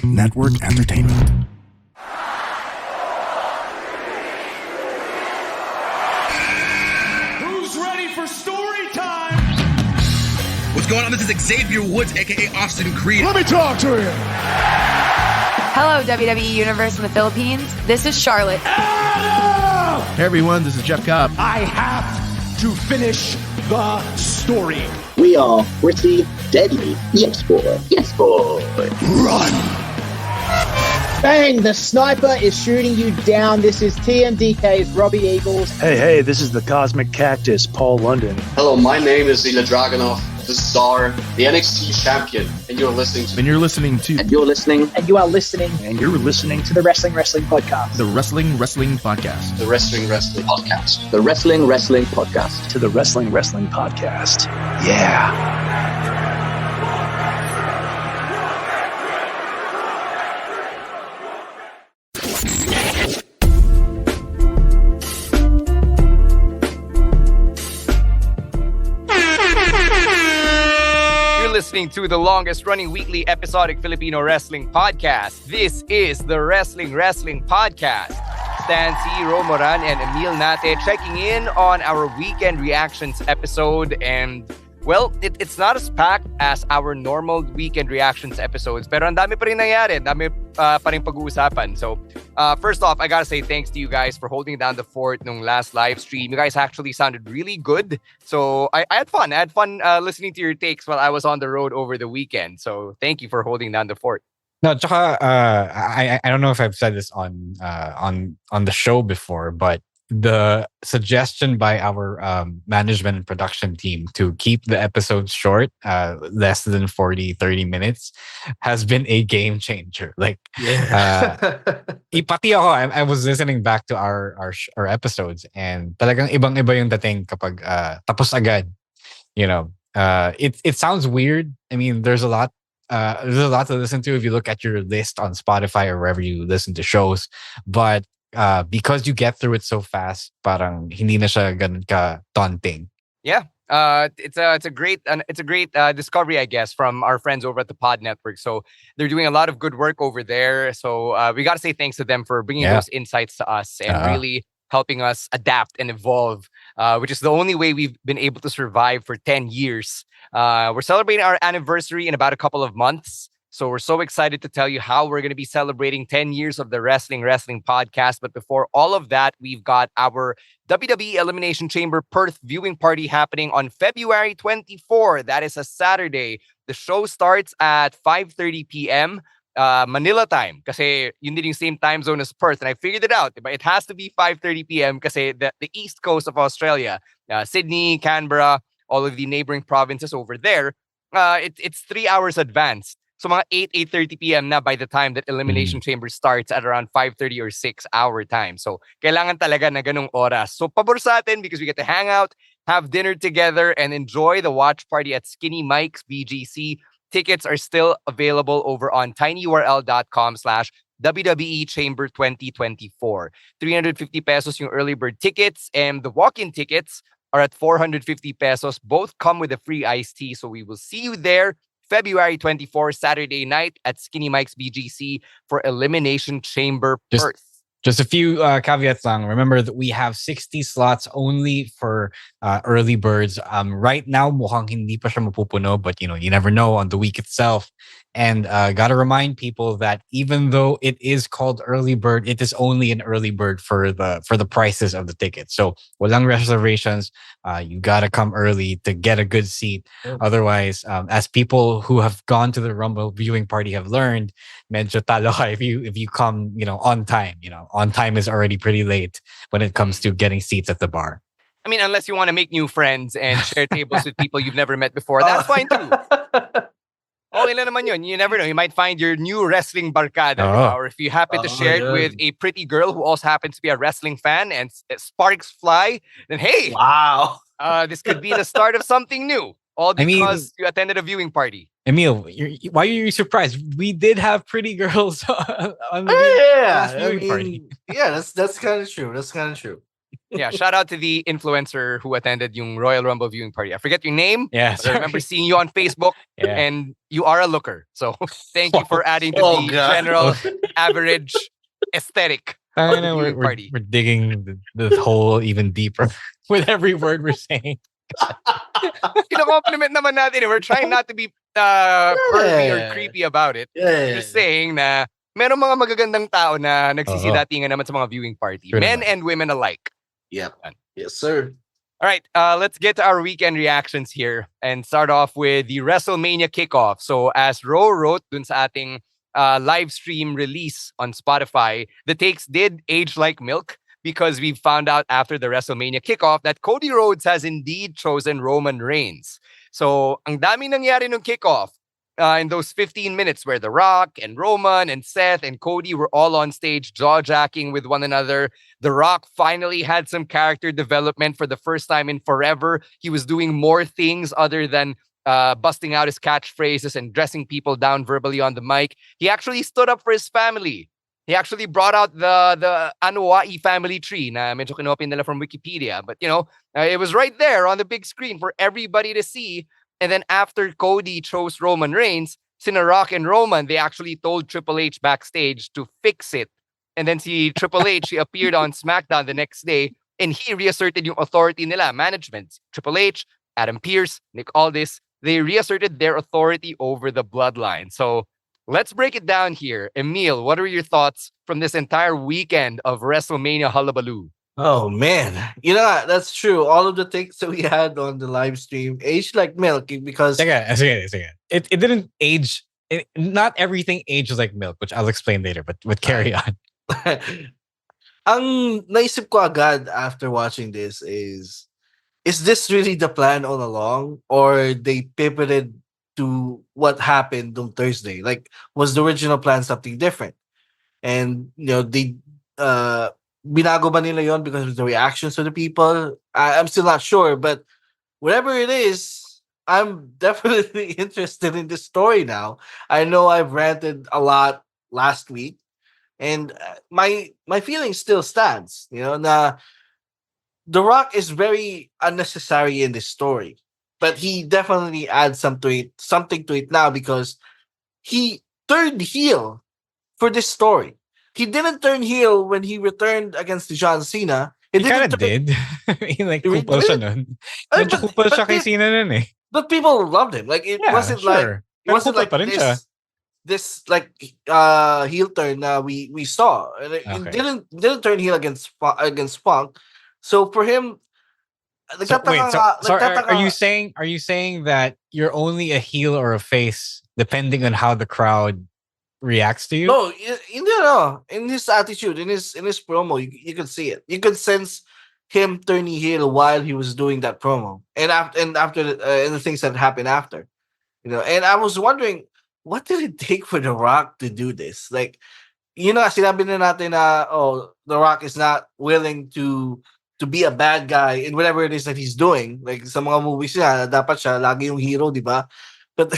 Network Entertainment. Who's ready for story time? What's going on? This is Xavier Woods, aka Austin Creed. Let me talk to him. Hello, WWE Universe in the Philippines. This is Charlotte. Hey everyone, this is Jeff Cobb. I have to finish the story. We are pretty deadly. Yes, boy. Yes, boy. Run! Bang! The sniper is shooting you down. This is TMDK's Robbie Eagles. Hey, this is the Cosmic Cactus, Paul London. Hello, my name is Ilya Dragunov, the Czar, the NXT champion, and you're listening to... And you're listening to... And you're listening... And you are listening... And you're listening to the Wrestling Podcast. The Wrestling Podcast. The Wrestling Podcast. The Wrestling Podcast. To the Wrestling Podcast. Yeah. Listening to the longest running weekly episodic Filipino wrestling podcast. This is the Wrestling Podcast. Stan C, Romoran, and Emile Nate checking in on our Weekend Reactions episode. And, well, it's not as packed as our normal Weekend Reactions episodes, pero ang dami pa rin nangyari, dami pa rin pag-uusapan. So, first off, I gotta say thanks to you guys for holding down the fort nung last live stream. You guys actually sounded really good. So, I had fun. I had fun listening to your takes while I was on the road over the weekend. So, thank you for holding down the fort. No, tsaka, I don't know if I've said this on the show before, but the suggestion by our management and production team to keep the episodes short, less than 30 minutes, has been a game changer. Like, ipati ako, I was listening back to our episodes, and talagang ibang-iba yung dating kapag tapos agad. You know, it sounds weird. I mean, there's a lot to listen to if you look at your list on Spotify or wherever you listen to shows, but because you get through it so fast, parang hindi na siya ganun ka daunting. Yeah, it's a great discovery, I guess, from our friends over at the Pod Network. So they're doing a lot of good work over there. So we got to say thanks to them for bringing those insights to us and really helping us adapt and evolve, which is the only way we've been able to survive for 10 years. We're celebrating our anniversary in about a couple of months. So we're so excited to tell you how we're going to be celebrating 10 years of the Wrestling Podcast. But before all of that, we've got our WWE Elimination Chamber Perth viewing party happening on February 24. That is a Saturday. The show starts at 5:30 p.m. Manila time. Kasi yun din yung same time zone as Perth. And I figured it out. But it has to be 5:30 p.m. kasi the east coast of Australia, Sydney, Canberra, all of the neighboring provinces over there, it's 3 hours advanced. So mga 8:30 p.m. na by the time that Elimination Chamber starts at around 5:30 or 6 hour time. So kailangan talaga na ganung oras. So pabor sa atin because we get to hang out, have dinner together, and enjoy the watch party at Skinny Mike's BGC. Tickets are still available over on tinyurl.com/WWE Chamber 2024. 350 pesos yung early bird tickets, and the walk-in tickets are at 450 pesos. Both come with a free iced tea. So we will see you there February 24, Saturday night at Skinny Mike's BGC for Elimination Chamber Perth. Just a few caveats lang. Remember that we have 60 slots only for early birds. Right now, mukhang hindi pa siya mapupuno, but you never know on the week itself. And gotta remind people that even though it is called early bird, it is only an early bird for the prices of the tickets. So walang reservations. You gotta come early to get a good seat. Otherwise, as people who have gone to the Rumble viewing party have learned, medyo talo ka if you come, on time. On time is already pretty late when it comes to getting seats at the bar. I mean, unless you want to make new friends and share tables with people you've never met before, that's fine too. Okay na naman yun. You never know. You might find your new wrestling barkada. Or if you happen to share it with a pretty girl who also happens to be a wrestling fan and sparks fly, then hey! Wow! This could be the start of something new. All because you attended a viewing party. Emile, why are you surprised? We did have pretty girls on the last viewing party. Yeah, that's kind of true. That's kind of true. Yeah, shout out to the influencer who attended yung Royal Rumble viewing party. I forget your name. Yeah, but I remember seeing you on Facebook, Yeah. and you are a looker. So thank you for adding to the general average aesthetic I of the know viewing party. we're digging the hole even deeper with every word we're saying. Kino-compliment naman natin. We're trying not to be pervy or creepy about it. We're just saying na meron mga magagandang tao na nagsisidatingan naman sa mga viewing party. True Men naman. and women alike. Yep. Yes, sir. All right, let's get to our weekend reactions here and start off with the WrestleMania kickoff. So as Ro wrote dun sa ating live stream release on Spotify, the takes did age like milk because we found out after the WrestleMania kickoff that Cody Rhodes has indeed chosen Roman Reigns. So ang dami nangyari nung kickoff in those 15 minutes where The Rock and Roman and Seth and Cody were all on stage jaw-jacking with one another. The Rock finally had some character development for the first time in forever. He was doing more things other than busting out his catchphrases and dressing people down verbally on the mic. He actually stood up for his family. He actually brought out the Anoa'i family tree na medyo kinopin nila from Wikipedia. But, it was right there on the big screen for everybody to see. And then after Cody chose Roman Reigns, sina Rock and Roman, they actually told Triple H backstage to fix it. And then Triple H, he appeared on SmackDown the next day and he reasserted yung authority nila, management. Triple H, Adam Pearce, Nick Aldis, they reasserted their authority over the Bloodline. So let's break it down here. Emile, what are your thoughts from this entire weekend of WrestleMania hullabaloo? Oh man, that's true. All of the takes that we had on the live stream aged like milk because It didn't age. Not everything ages like milk, which I'll explain later. But carry on. ang naisip ko agad after watching this is this really the plan all along, or they pivoted to what happened on Thursday? Like, was the original plan something different? And they binago ba nila yon because of the reactions of the people? I'm still not sure, but whatever it is, I'm definitely interested in this story now. I know I've ranted a lot last week, and my feeling still stands. Na The Rock is very unnecessary in this story, but he definitely adds something to it now because he turned heel for this story. He didn't turn heel when he returned against John Cena. He kind of did. Like, kupal siya nun. Medyo kupal siya kay Cena nun eh. But people loved him. Like, it wasn't like this like heel turn we saw. And it didn't turn heel against Punk. So for him, are you saying that you're only a heel or a face depending on how the crowd reacts to you? No, in his attitude, in his promo, you could see it. You could sense him turning heel while he was doing that promo, and after the things that happened after, And I was wondering, what did it take for The Rock to do this? Like, sinabi na natin na The Rock is not willing to be a bad guy in whatever it is that he's doing. Like sa mga movies niya, dapat siya lagi yung hero, di ba? But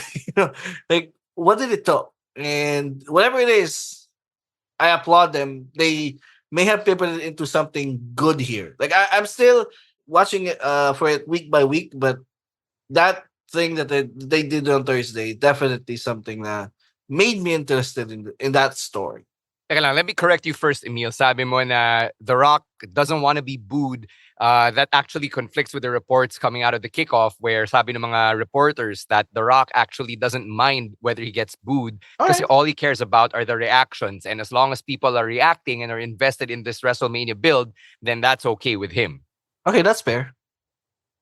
like, what did it take? And whatever it is, I applaud them. They may have pivoted into something good here. Like, I'm still watching it for it week by week, but that thing that they did on Thursday, definitely something that made me interested in that story. Teka lang, let me correct you first, Emile. Sabi mo na The Rock doesn't want to be booed. That actually conflicts with the reports coming out of the kickoff where sabi ng mga reporters that The Rock actually doesn't mind whether he gets booed because all he cares about are the reactions. And as long as people are reacting and are invested in this WrestleMania build, then that's okay with him. Okay, that's fair.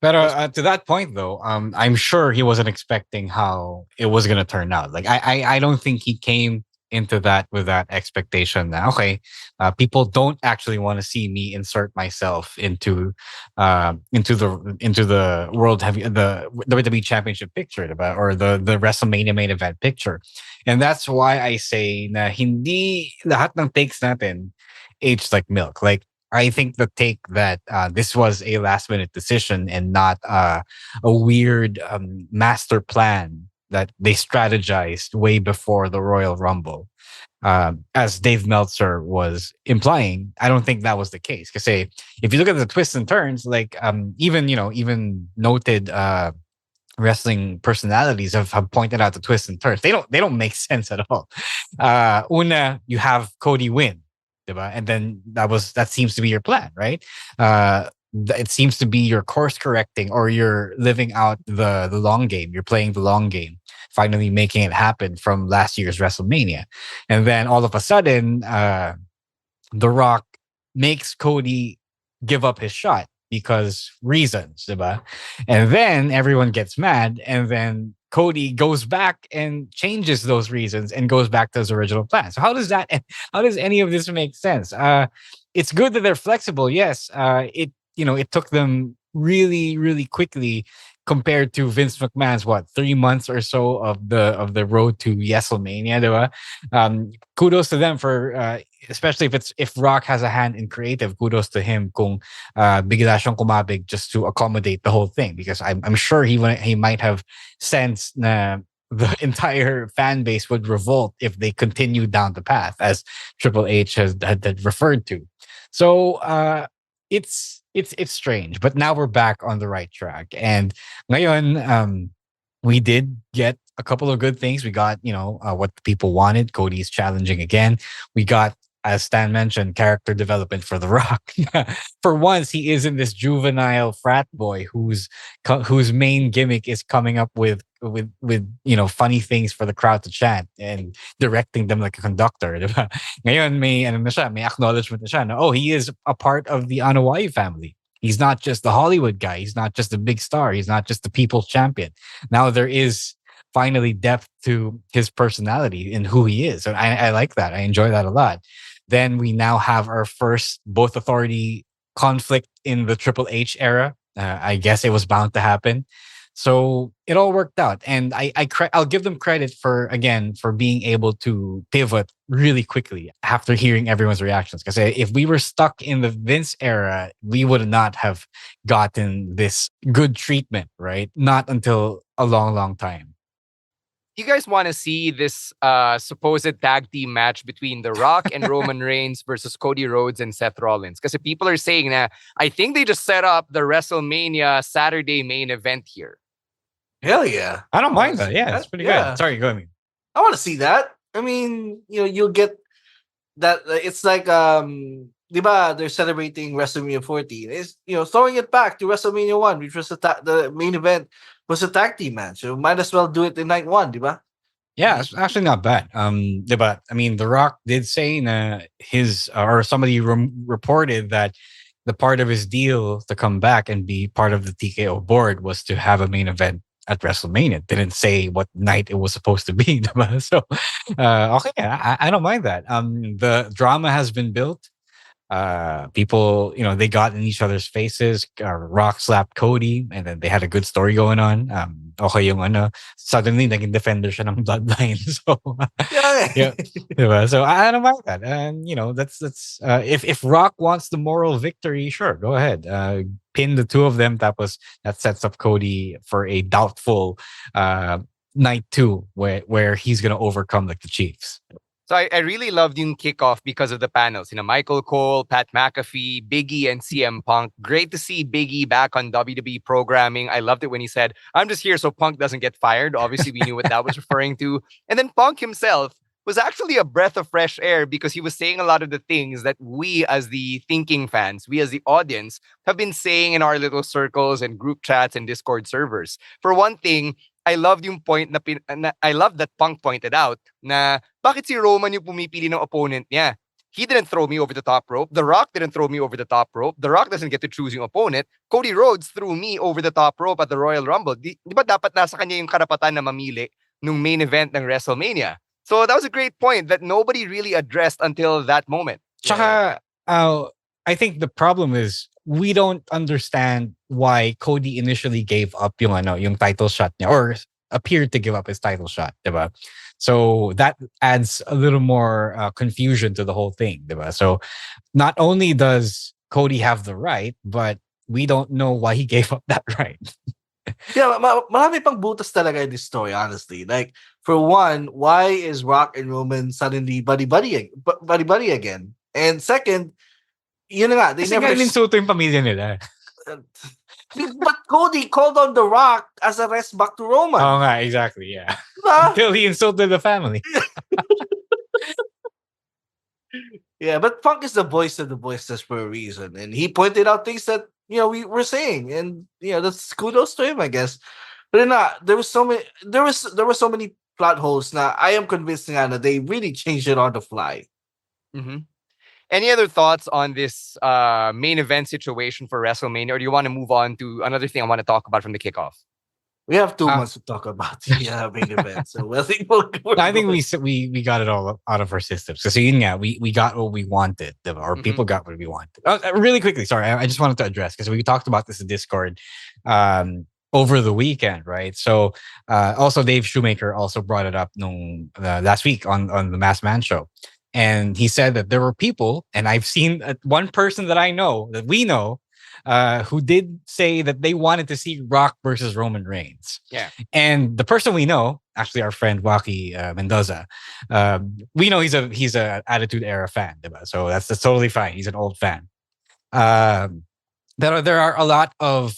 But to that point, though, I'm sure he wasn't expecting how it was going to turn out. Like, I don't think he came into that with that expectation that people don't actually want to see me insert myself into the the WWE Championship picture or the WrestleMania main event picture, and that's why I say na hindi lahat ng takes natin aged like milk. Like, I think the take that this was a last minute decision and not a weird master plan that they strategized way before the Royal Rumble. as Dave Meltzer was implying, I don't think that was the case. Because if you look at the twists and turns, like even noted wrestling personalities have pointed out the twists and turns. They don't make sense at all. Una, you have Cody win, diba? And then that seems to be your plan, right? It seems to be your course correcting, or you're living out the long game. You're playing the long game, finally making it happen from last year's WrestleMania. And then all of a sudden, The Rock makes Cody give up his shot because reasons, diba? And then everyone gets mad, and then Cody goes back and changes those reasons and goes back to his original plan. So how does any of this make sense? It's good that they're flexible. Yes, it took them really, really quickly compared to Vince McMahon's 3 months or so of the road to WrestleMania, diba? Kudos to them for especially if Rock has a hand in creative. Kudos to him kung bigla siyang kumabig just to accommodate the whole thing, because I'm sure he might have sensed na the entire fan base would revolt if they continue down the path, as Triple H had referred to. So it's strange, but now we're back on the right track. And ngayon, we did get a couple of good things. We got, what people wanted. Cody's challenging again. We got, as Stan mentioned, character development for The Rock. For once, he isn't this juvenile frat boy whose main gimmick is coming up with funny things for the crowd to chant and directing them like a conductor. Diba? Ngayon, may acknowledgement na siya na, he is a part of the Anoa'i family. He's not just the Hollywood guy. He's not just a big star. He's not just the people's champion. Now there is finally depth to his personality and who he is. And I like that. I enjoy that a lot. Then we now have our first both authority conflict in the Triple H era. I guess it was bound to happen. So it all worked out. And I'll give them credit for being able to pivot really quickly after hearing everyone's reactions. Because if we were stuck in the Vince era, we would not have gotten this good treatment, right? Not until a long, long time. You guys want to see this supposed tag team match between The Rock and Roman Reigns versus Cody Rhodes and Seth Rollins? Because people are saying that I think they just set up the WrestleMania Saturday main event here. Hell yeah. I don't mind that. Yeah, that's pretty good. Sorry, go ahead. I want to see that. I mean, you'll get that. It's like, diba, they're celebrating WrestleMania 14. It's, throwing it back to WrestleMania 1, which was the main event was a tag team match. So might as well do it in night 1, diba? Yeah, it's actually not bad. Diba, I mean, The Rock did say or somebody reported that the part of his deal to come back and be part of the TKO board was to have a main event at WrestleMania. Didn't say what night it was supposed to be. So, okay, I don't mind that. The drama has been built. People, they got in each other's faces. Rock slapped Cody, and then they had a good story going on. Okay yung suddenly naging defender siya ng Bloodline. So, yeah. So I don't mind that. And that's if Rock wants the moral victory, sure, go ahead. Pin the two of them. That sets up Cody for a doubtful night 2 where he's gonna overcome like the Chiefs. So I really loved yung kickoff because of the panels. Michael Cole, Pat McAfee, Biggie, and CM Punk. Great to see Biggie back on WWE programming. I loved it when he said, "I'm just here so Punk doesn't get fired." Obviously, we knew what that was referring to. And then Punk himself was actually a breath of fresh air because he was saying a lot of the things that we as the thinking fans, we as the audience, have been saying in our little circles and group chats and Discord servers. For one thing, I loved yung point I love that Punk pointed out na bakit si Roman yung pumipili ng opponent niya. He didn't throw me over the top rope. The Rock didn't throw me over the top rope. The Rock doesn't get to choose yung opponent. Cody Rhodes threw me over the top rope at the Royal Rumble. Di ba dapat nasa kanya yung karapatan na mamili nung main event ng WrestleMania? So that was a great point that nobody really addressed until that moment. Tsaka, I think the problem is we don't understand why Cody initially gave up yung title shot niya, or appeared to give up his title shot, diba? So that adds a little more confusion to the whole thing, diba? So not only does Cody have the right, but we don't know why he gave up that right. Yeah, marami pang butas talaga in this story, honestly. Like, For one, why is Rock and Roman suddenly buddy-buddy again? And second, yun na nga, they Kasi never... insulto yung pamilya nila. But Cody called on The Rock as a rest back to Roman. Oh nga, exactly, yeah. Diba? Until he insulted the family. Yeah, but Punk is the voice of the voiceless for a reason. And he pointed out things that, we were saying. And, that's kudos to him, I guess. But there were so many plot holes na I am convinced na they really changed it on the fly. Mm-hmm. Any other thoughts on this main event situation for WrestleMania, or do you want to move on to another thing I want to talk about from the kickoff? We have 2 months to talk about the main event, so I think we got it all out of our systems. So we got what we wanted, or people got what we wanted. Really quickly, sorry, I just wanted to address because we talked about this in Discord over the weekend, right? So also Dave Shoemaker also brought it up last week on the Masked Man show. And he said that there were people, and I've seen one person that we know, who did say that they wanted to see Rock versus Roman Reigns. Yeah. And the person we know, actually our friend Waki Mendoza, we know he's a Attitude Era fan, diba? So that's totally fine. He's an old fan. There are a lot of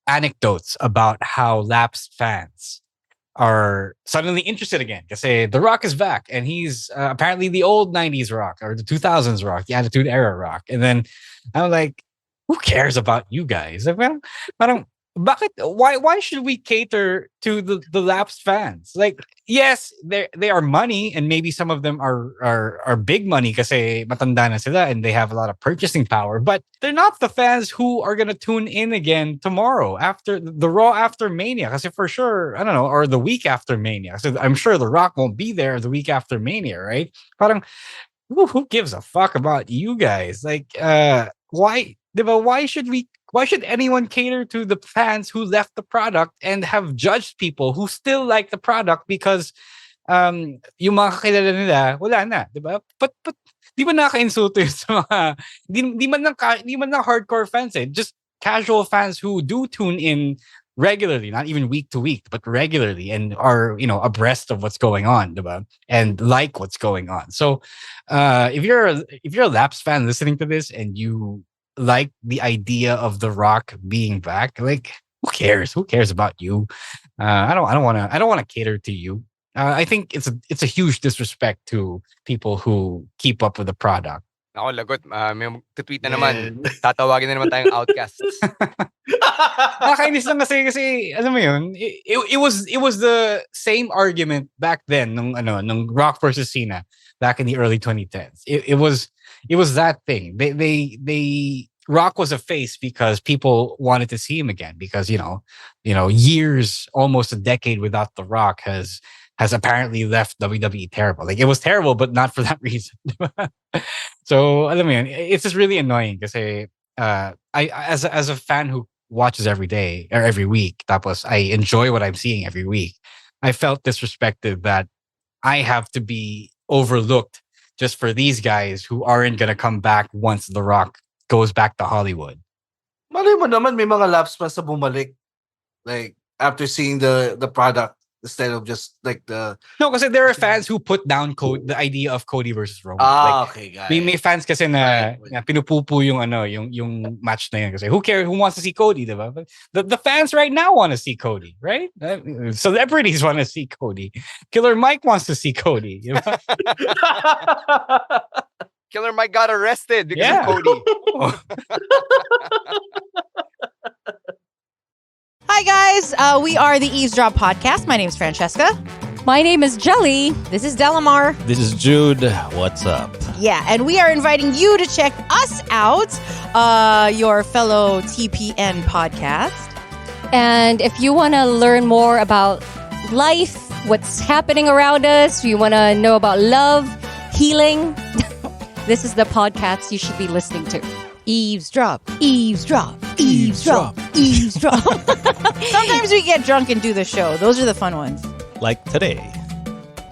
anecdotes about how lapsed fans are suddenly interested again. Kasi The Rock is back, and he's apparently the old 90s Rock, or the 2000s Rock, the Attitude Era Rock. And then I'm like, who cares about you guys? Why should we cater to the lapsed fans? Like, yes, they are money, and maybe some of them are big money kasi matanda na sila and they have a lot of purchasing power, but they're not the fans who are gonna tune in again tomorrow after the Raw after Mania. Kasi for sure, I don't know, or the week after Mania. So I'm sure The Rock won't be there the week after Mania, right? Parang, who gives a fuck about you guys? Like, why should anyone cater to the fans who left the product and have judged people who still like the product because yung mga kakilala nila wala na, diba? But di ba nakaka-insulto yun sa mga di man lang hardcore fans, just casual fans who do tune in regularly, not even week to week, but regularly, and are abreast of what's going on, diba? And like what's going on. So if you're a lapsed fan listening to this and you like the idea of The Rock being back, like, who cares about you? I don't want to cater to you. I think it's a huge disrespect to people who keep up with the product. Ako, lagot. May tweet na naman. Tatawagin na naman tayong outcasts. Nakakainis lang kasi alam mo yun, it was the same argument back then nung Rock versus Cena back in the early 2010s. It was that thing. They Rock was a face because people wanted to see him again because years, almost a decade without The Rock has apparently left WWE terrible. Like, it was terrible, but not for that reason. So alam mo yun, it's just really annoying kasi I as a fan who watches every day or every week, tapos I enjoy what I'm seeing every week, I felt disrespected that I have to be overlooked just for these guys who aren't gonna come back once The Rock goes back to Hollywood. Malay mo naman may mga laps pa sa bumalik, like after seeing the product instead of just like the... No, kasi there are fans who put down the idea of Cody versus Roman. Okay, guys. May fans kasi na pinupupu yung match na yun kasi who cares, who wants to see Cody, diba? But the fans right now want to see Cody, right? Celebrities want to see Cody. Killer Mike wants to see Cody. Diba? Killer Mike got arrested because of Cody. Hi, guys. We are the Eavesdrop Podcast. My name is Francesca. My name is Jelly. This is Delamar. This is Jude. What's up? Yeah, and we are inviting you to check us out, your fellow TPN podcast. And if you want to learn more about life, what's happening around us, you want to know about love, healing, this is the podcast you should be listening to. Eavesdrop, eavesdrop, eavesdrop, eavesdrop. Sometimes we get drunk and do the show. Those are the fun ones. Like today.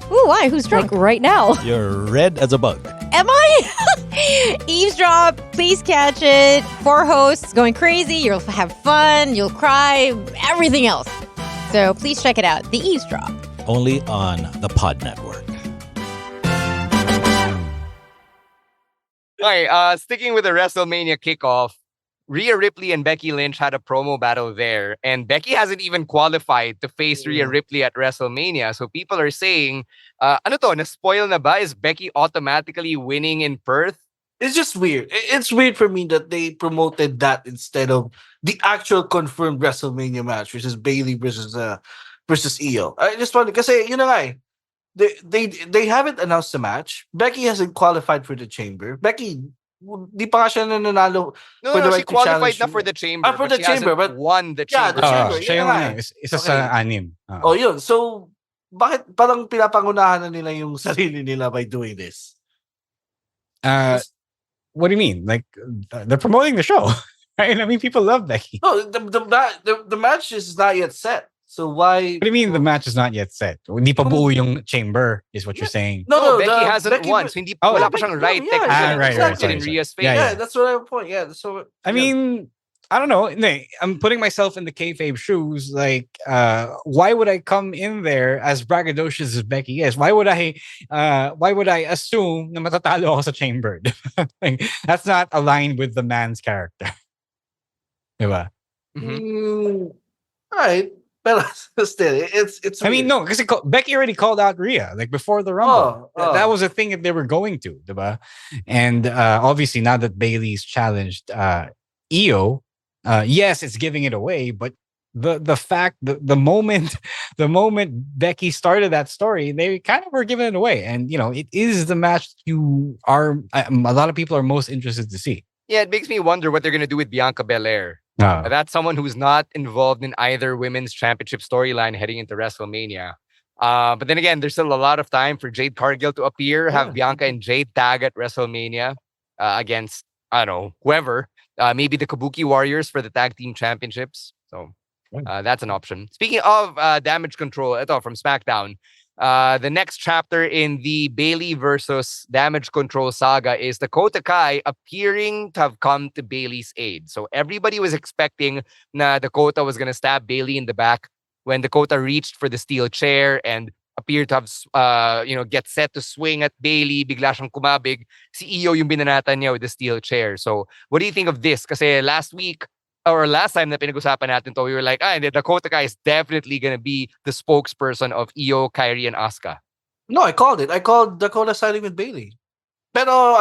Ooh, why? Who's drunk? Like right now. You're red as a bug. Am I? Eavesdrop, please catch it. 4 hosts going crazy. You'll have fun. You'll cry. Everything else. So please check it out. The Eavesdrop. only on the Pod Network. Okay, sticking with the WrestleMania kickoff, Rhea Ripley and Becky Lynch had a promo battle there, and Becky hasn't even qualified to face Rhea Ripley at WrestleMania. So people are saying, ano to, na-spoil na ba? Is Becky automatically winning in Perth? It's just weird. It's weird for me that they promoted that instead of the actual confirmed WrestleMania match, which is Bailey versus Io. I just wanted kasi yun na nga eh. They haven't announced the match. Becky hasn't qualified for the chamber. Becky, di pa nga siya nanalo. No, she qualified na for the chamber. For the chamber, but won the chamber. the chamber. Siya yung isa sa anim. Oh, yun. So, bakit parang pinapangunahan na nila yung sarili nila by doing this? What do you mean? Like, they're promoting the show, right? I mean, people love Becky. No, the match is not yet set. So why? What do you mean the match is not yet set? Hindi pa buo yung chamber, is what you're saying. No, Becky hasn't won. So hindi wala pa siyang right. Right. In Rhea's face. Yeah, that's what I'm point. Yeah, so I mean, I don't know. I'm putting myself in the kayfabe shoes. Like, why would I come in there as braggadocious as Becky is? Why would I assume na matatalo ako sa chamber? Like, that's not aligned with the man's character. Diba? All right. But still, it's. I mean, no, because Becky already called out Rhea like before the Rumble. That was a thing that they were going to, diba? And obviously now that Bailey's challenged Io, yes, it's giving it away. But the fact the moment Becky started that story, they kind of were giving it away. And it is the match you are. A lot of people are most interested to see. Yeah, it makes me wonder what they're gonna do with Bianca Belair. That's someone who's not involved in either women's championship storyline heading into WrestleMania. But then again, there's still a lot of time for Jade Cargill to appear, have Bianca and Jade tag at WrestleMania against, I don't know, whoever. Maybe the Kabuki Warriors for the tag team championships. So that's an option. Speaking of Damage Control, ito from SmackDown. The next chapter in the Bailey versus Damage Control saga is Dakota Kai appearing to have come to Bailey's aid. So everybody was expecting na Dakota was going to stab Bailey in the back when Dakota reached for the steel chair and appeared to have, get set to swing at Bailey. Bigla siyang kumabig. Si Io yung binanatan niya with the steel chair. So what do you think of this? Kasi last time na pinag-usapan natin to, we were like, the Dakota Kai is definitely gonna be the spokesperson of Io, Kairi, and Asuka. No, I called it. I called Dakota siding with Bailey. Pero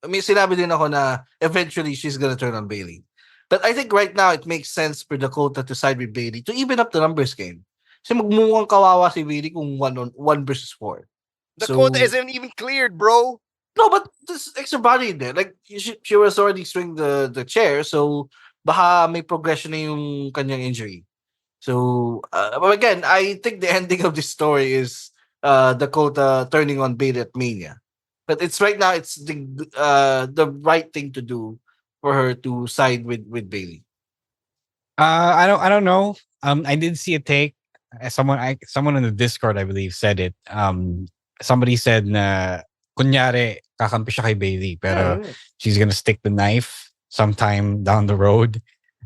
sinabi din ako na eventually she's gonna turn on Bailey. But I think right now it makes sense for Dakota to side with Bailey to even up the numbers game. Kasi magmukhang kawawa si Bailey kung 1 versus 4. Dakota isn't even cleared, bro. No, but this extra body in there. Like, she was already swinging the chair, so baka may progression na yung kanyang injury. So, but again, I think the ending of this story is Dakota turning on Bailey at Mania. But it's right now, it's the right thing to do for her to side with Bailey. I don't know. I did see a take. Someone in the Discord, I believe, said it. Somebody said na kunyari kakampi siya kay Bailey, pero she's gonna stick the knife sometime down the road.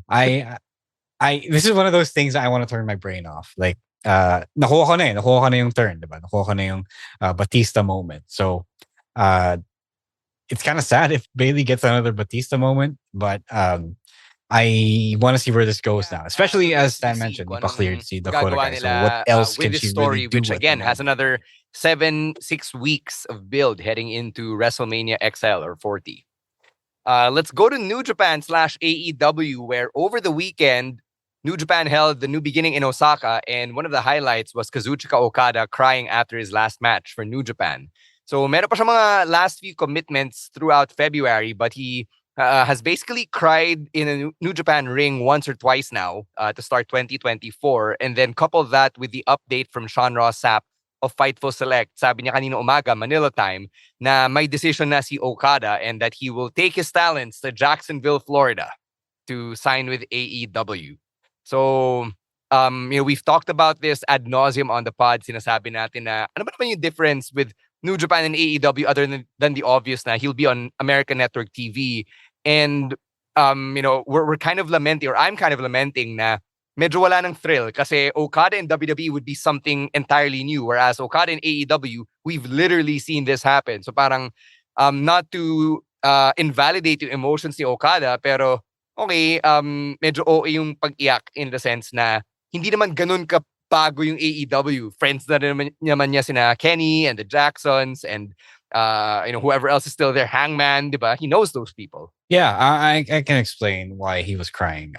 This is one of those things that I want to turn my brain off. Like, nakuha ko na yung turn, diba? Nakuha ko na yung Batista moment. So, it's kind of sad if Bailey gets another Batista moment, but I want to see where this goes now, especially as Stan mentioned, di pa cleared si Dakota Kai. So what else can she really do? Which again has another 6 weeks of build heading into WrestleMania XL or 40. Let's go to New Japan /AEW, where over the weekend, New Japan held the New Beginning in Osaka, and one of the highlights was Kazuchika Okada crying after his last match for New Japan. So meron pa siya mga last few commitments throughout February, but he has basically cried in a New Japan ring once or twice now to start 2024, and then couple that with the update from Sean Ross Sapp of Fightful Select. Sabi niya kanina umaga, Manila time, na may decision na si Okada and that he will take his talents to Jacksonville, Florida to sign with AEW. So, we've talked about this ad nauseum on the pod. Sinasabi natin na ano ba naman yung difference with New Japan and AEW other than the obvious na he'll be on American Network TV. And, we're kind of lamenting, or I'm kind of lamenting na medyo wala ng thrill kasi Okada in WWE would be something entirely new, whereas Okada in AEW, we've literally seen this happen. So parang not to invalidate yung emotions ni Okada, pero okay, medyo OA yung pag-iyak in the sense na hindi naman ganun kabago yung AEW. Friends na naman niya sina Kenny and the Jacksons and whoever else is still there, Hangman, diba? He knows those people. Yeah, I can explain why he was crying.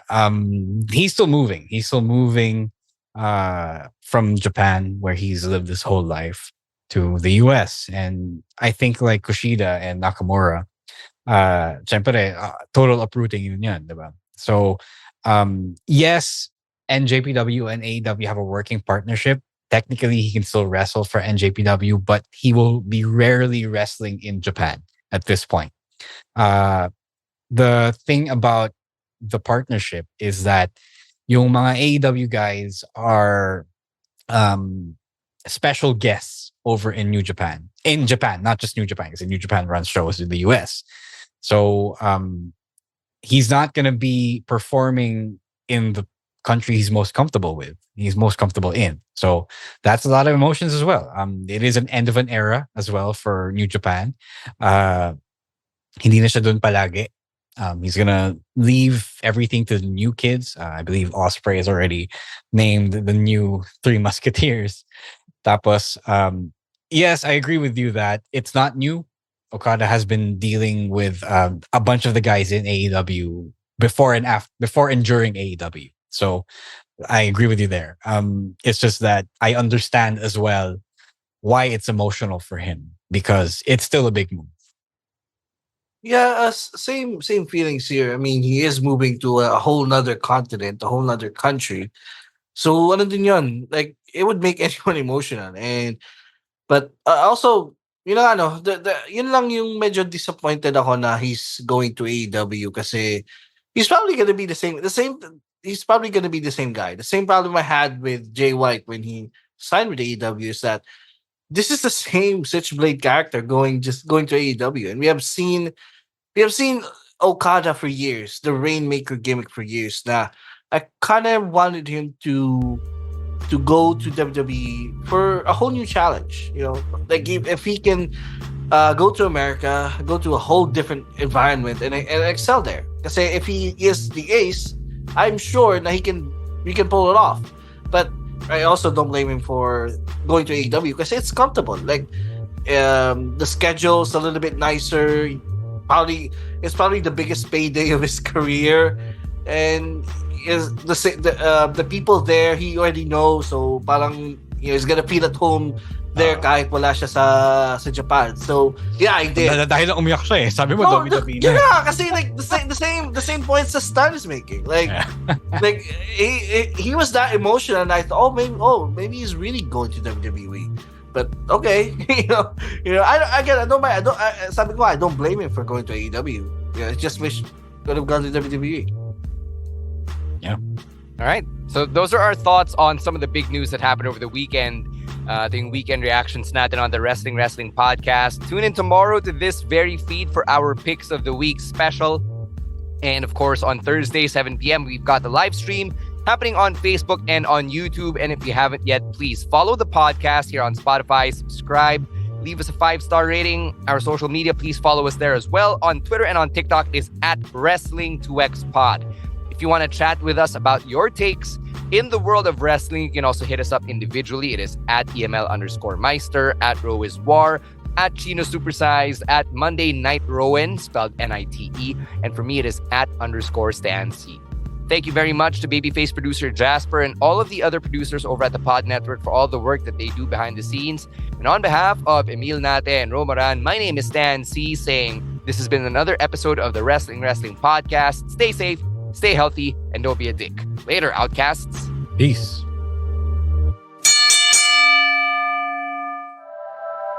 He's still moving. He's still moving from Japan, where he's lived his whole life, to the US. And I think like Kushida and Nakamura, syempre, total uprooting yun yan, diba? So, yes, NJPW and AEW have a working partnership. Technically, he can still wrestle for NJPW, but he will be rarely wrestling in Japan at this point. The thing about the partnership is that yung mga AEW guys are special guests over in New Japan. In Japan, not just New Japan, because New Japan runs shows in the US. So he's not going to be performing in the country he's most comfortable with. He's most comfortable in. So that's a lot of emotions as well. It is an end of an era as well for New Japan. Hindi na siya dun palagi. He's gonna leave everything to the new kids. I believe Ospreay is already named the new Three Musketeers. Tapos, yes, I agree with you that it's not new. Okada has been dealing with a bunch of the guys in AEW before and during AEW. So I agree with you there. It's just that I understand as well why it's emotional for him, because it's still a big move. Yeah, same feelings here. I mean, he is moving to a whole nother continent, a whole nother country. So ano din yun? Like, it would make anyone emotional. But also, yun lang yung medyo disappointed ako na he's going to AEW kasi he's probably gonna be the same. He's probably gonna be the same guy. The same problem I had with Jay White when he signed with AEW is that this is the same Switchblade character going to AEW, and we have seen Okada for years, the Rainmaker gimmick for years. Now, I kind of wanted him to go to WWE for a whole new challenge. Like if he can go to America, go to a whole different environment and excel there. Because if he is the ace, I'm sure that we can pull it off. But I also don't blame him for going to AEW because it's comfortable. Like the schedule's a little bit nicer. It's probably the biggest payday of his career, and is the people there he already knows. So parang he's gonna feel at home there kahit wala siya sa Japan. So yeah, I did. Dahil umiyak siya eh. Sabi mo WWE na. Yeah, kasi like the same points that Stan is making. Like like he was that emotional, and I thought, maybe he's really going to WWE. But okay, I don't mind. I don't blame him for going to AEW. I just wish could have gone to WWE. Yeah. All right. So those are our thoughts on some of the big news that happened over the weekend. The weekend reactions natin on the Wrestling podcast. Tune in tomorrow to this very feed for our picks of the week special. And of course, on Thursday, 7 p.m., we've got the live stream happening on Facebook and on YouTube. And if you haven't yet, please follow the podcast here on Spotify, subscribe, leave us a 5-star rating. Our social media, please follow us there as well. On Twitter and on TikTok is at Wrestling2XPod. If you want to chat with us about your takes in the world of wrestling, you can also hit us up individually. It is at EML_Meister, at Rowiswar, at Chino Supersized, at Monday Night Rowan, spelled N-I-T-E. And for me, it is at _Stan C. Thank you very much to Babyface producer Jasper and all of the other producers over at the Pod Network for all the work that they do behind the scenes. And on behalf of Emile Nate and Romaran, my name is Stan C, saying this has been another episode of the Wrestling Podcast. Stay safe, stay healthy, and don't be a dick. Later, outcasts. Peace.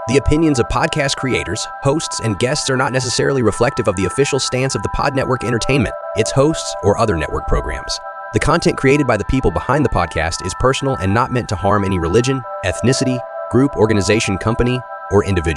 The opinions of podcast creators, hosts, and guests are not necessarily reflective of the official stance of the Pod Network Entertainment, its hosts, or other network programs. The content created by the people behind the podcast is personal and not meant to harm any religion, ethnicity, group, organization, company, or individual.